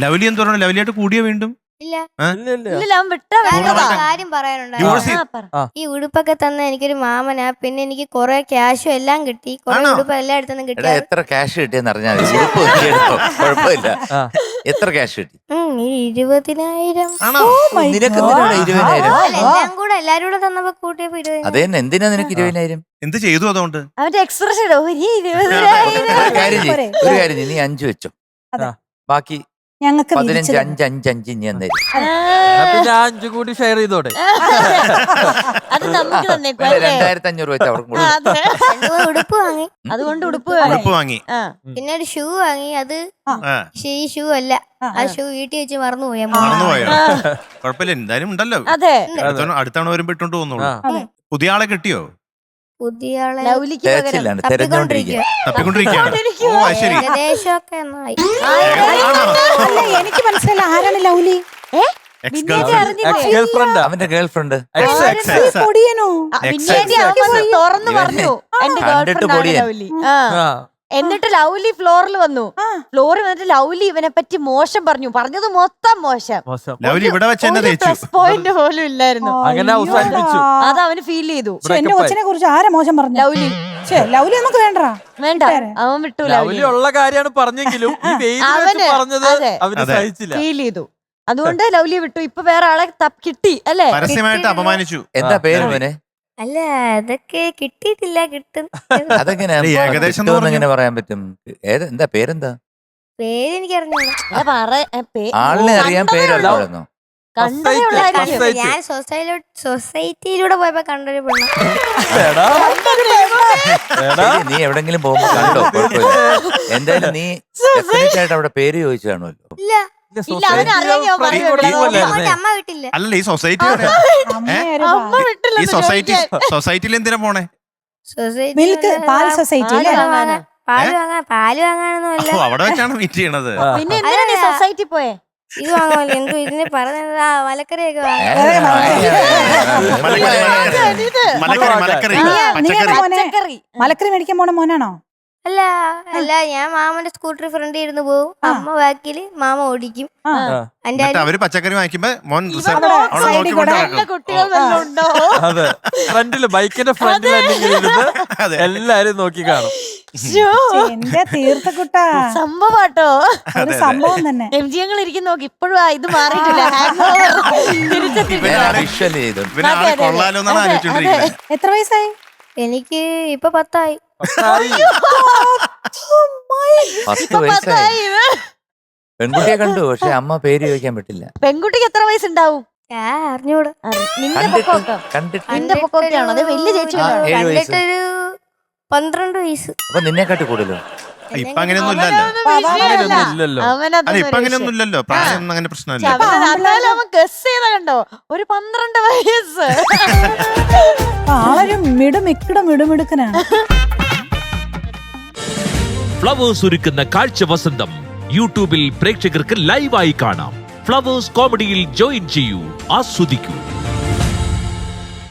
Lovely എന്ന് പറഞ്ഞു, ലവ്ലിയായിട്ട് കൂടിയോ വീണ്ടും? ഇല്ല ഇല്ല അവൻ വിട്ടാ കാര്യം പറയാനുണ്ടായിരുന്നു. ഈ ഉടുപ്പൊക്കെ തന്ന എനിക്കൊരു മാമനാ, പിന്നെ എനിക്ക് കൊറേ ക്യാഷും എല്ലാം കിട്ടി, കൊറേ ഉടുപ്പ് എല്ലായിടത്തുനിന്നും കിട്ടി. എത്ര ക്യാഷ് കിട്ടിയെന്ന് അറിഞ്ഞാൽ കുഴപ്പമില്ല. എത്ര ക്യാഷ് കിട്ടി? 20,000. നിനക്ക് 20,000? എല്ലാം കൂടെ എല്ലാരും കൂടെ തന്നപ്പോ കൂട്ടിയപ്പോ 20,000. അതെ, എന്തിനാ നിനക്ക് 20,000? എന്ത് ചെയ്തു അതുകൊണ്ട്? അവന്റെ എക്സ്പ്രഷൻ ഒരു കാര്യം ചെയ്യ്, നീ 5 വെച്ചോ, ബാക്കി ഞങ്ങൾക്ക് 15, 5, 5, 5 ഞാൻ തരും. പിന്നെ 5 കൂടി ഷെയർ ചെയ്തോടെ. അത് നമുക്ക് തന്നേക്കും. 2,500 വെച്ച് അവർക്കും ഉടുപ്പ് വാങ്ങി, അതുകൊണ്ട് ഉടുപ്പ് വാങ്ങി. പിന്നെ ഒരു ഷൂ വാങ്ങി. അത് ഈ ഷൂ അല്ല, ആ ഷൂ വീട്ടിൽ വെച്ച് മറന്നുപോയോ? കുഴപ്പമില്ല, എന്തായാലും ഉണ്ടല്ലോ. അതെ, അടുത്തവണ വരുമ്പോ ഇട്ടോണ്ട് പോകുന്നുള്ളൂ. പുതിയ ആളെ കിട്ടിയോ? പുതിയ ആളെ തപ്പിക്കൊണ്ടിരിക്കുകയാണ്. ഏകദേശമൊക്കെ ഒന്നായി. എനിക്ക് മനസ്സിലായില്ല, ആരാണ് ലൗലി? അവന്റെ ഗേൾഫ്രണ്ട് തുറന്നു പറഞ്ഞു എന്റെ ഗേൾഫ്രണ്ട് ലൗലി. എന്നിട്ട് ലൗലി ഫ്ലോറിൽ വന്നു. ഫ്ലോറിൽ വന്നിട്ട് ലൗലി ഇവനെ പറ്റി മോശം പറഞ്ഞത് മൊത്തം മോശം. പ്ലസ് പോയിന്റ് പോലും ഇല്ലായിരുന്നു. അത് അവന് ഫീൽ ചെയ്തു. എന്റെ കൊച്ചിനെ കുറിച്ച് ആരാ മോശം പറഞ്ഞു? ലൗലി. ലൗലി നമുക്ക് വേണ്ട, അവൻ വിട്ടു. ലൗലി ഉള്ള കാര്യമാണ് പറഞ്ഞെങ്കിലും ഫീൽ ചെയ്തു. അതുകൊണ്ട് ലൗലിയെ വിട്ടു. ഇപ്പൊ വേറെ ആളെ കിട്ടി അല്ലേ? പരസ്യമായിട്ട് അപമാനിച്ചു. എന്താ പേര് മോനെ? അല്ല, അതൊക്കെ കിട്ടിയിട്ടില്ല, കിട്ടും. അതെങ്ങനെ ഏകദേശം എങ്ങനെ പറയാൻ പറ്റും? എന്താ പേരെന്താ? പേര് എനിക്ക് അറിഞ്ഞോളൂ. ആളിനെ അറിയാൻ പേരല്ലോ. ഞാൻ സൊസൈറ്റിയിലൂടെ പോയപ്പോ കണ്ടൊരു പെണ്ണ്. നീ എവിടെങ്കിലും പോകുമ്പോ കണ്ടോ? കുഴപ്പമില്ല. എന്തായാലും നീ ആയിട്ട് അവിടെ പേര് ചോദിച്ചു കാണുമല്ലോ. ഇല്ല, അമ്മ വിട്ടില്ല. അല്ലല്ല, ഈ സൊസൈറ്റി സൊസൈറ്റിയിൽ എന്തിനാ പോണേ? പാൽ സൊസൈറ്റി പാല് വാങ്ങാനൊന്നും അല്ല. അവിടെ വെച്ചാണ് മീറ്റ് ചെയ്യണത്. പിന്നെ എന്തിനാണ് സൊസൈറ്റി പോയെ? ഇത് വാങ്ങുമല്ലോ, എന്തോ ഇതിന് പറഞ്ഞത് മലക്കറിയൊക്കെ മലക്കറി മേടിക്കാൻ പോണ മോനാണോ? അല്ല, ഞാൻ മാമന്റെ സ്കൂട്ടർ ഫ്രണ്ട് ഇരുന്ന് പോവും, അമ്മ ബാക്കില് മാമ ഓടിക്കും. അവര് പച്ചക്കറി വാങ്ങിക്കുമ്പോ മോൻ ഫ്രണ്ടില് ബൈക്കിന്റെ ഫ്രണ്ടിൽ എല്ലാരും നോക്കി കാണും. എന്റെ തീർത്തക്കുട്ടാ സംഭവാട്ടോ, സംഭവം തന്നെ. എംജിങ്ങൾ ഇരിക്കുന്ന നോക്കി ഇപ്പോഴും ഇത് മാറിയിട്ടില്ല. എത്ര വയസ്സായി? എനിക്ക് ഇപ്പൊ 10 ആയി. 10 വയസ്സായി. പെൺകുട്ടിയെ കണ്ടു, പക്ഷെ അമ്മ പേര് ചോദിക്കാൻ പറ്റില്ല. പെൺകുട്ടിക്ക് എത്ര വയസ്സുണ്ടാവും? അറിഞ്ഞൂടാ. നിന്റെ പൊക്കോട്ടാണോ? അത് വലിയ ചേച്ചി. കണ്ടിട്ടൊരു 12 വയസ്സ്. അപ്പൊ നിന്നെക്കാട്ടി കൂടുതലോ? ഇപ്പൊ അങ്ങനെയൊന്നും ഇല്ലല്ലോ. ഇപ്പൊ അങ്ങനെയൊന്നും ഇല്ലല്ലോ, പ്രായം അങ്ങനെ പ്രശ്നമില്ല. അവൻ ഗസ് ചെയ്ത കണ്ടോ, ഒരു 12 വയസ്സ്. ആളൊരു മിടുമിടുക്കനാണ്. ഫ്ലവേഴ്സ് ഒരുക്കുന്ന കാഴ്ച വസന്തം യൂട്യൂബിൽ പ്രേക്ഷകർക്ക് ലൈവായി കാണാം. ഫ്ലവേഴ്സ് കോമഡിയിൽ ജോയിൻ ചെയ്യൂ, ആസ്വദിക്കൂ.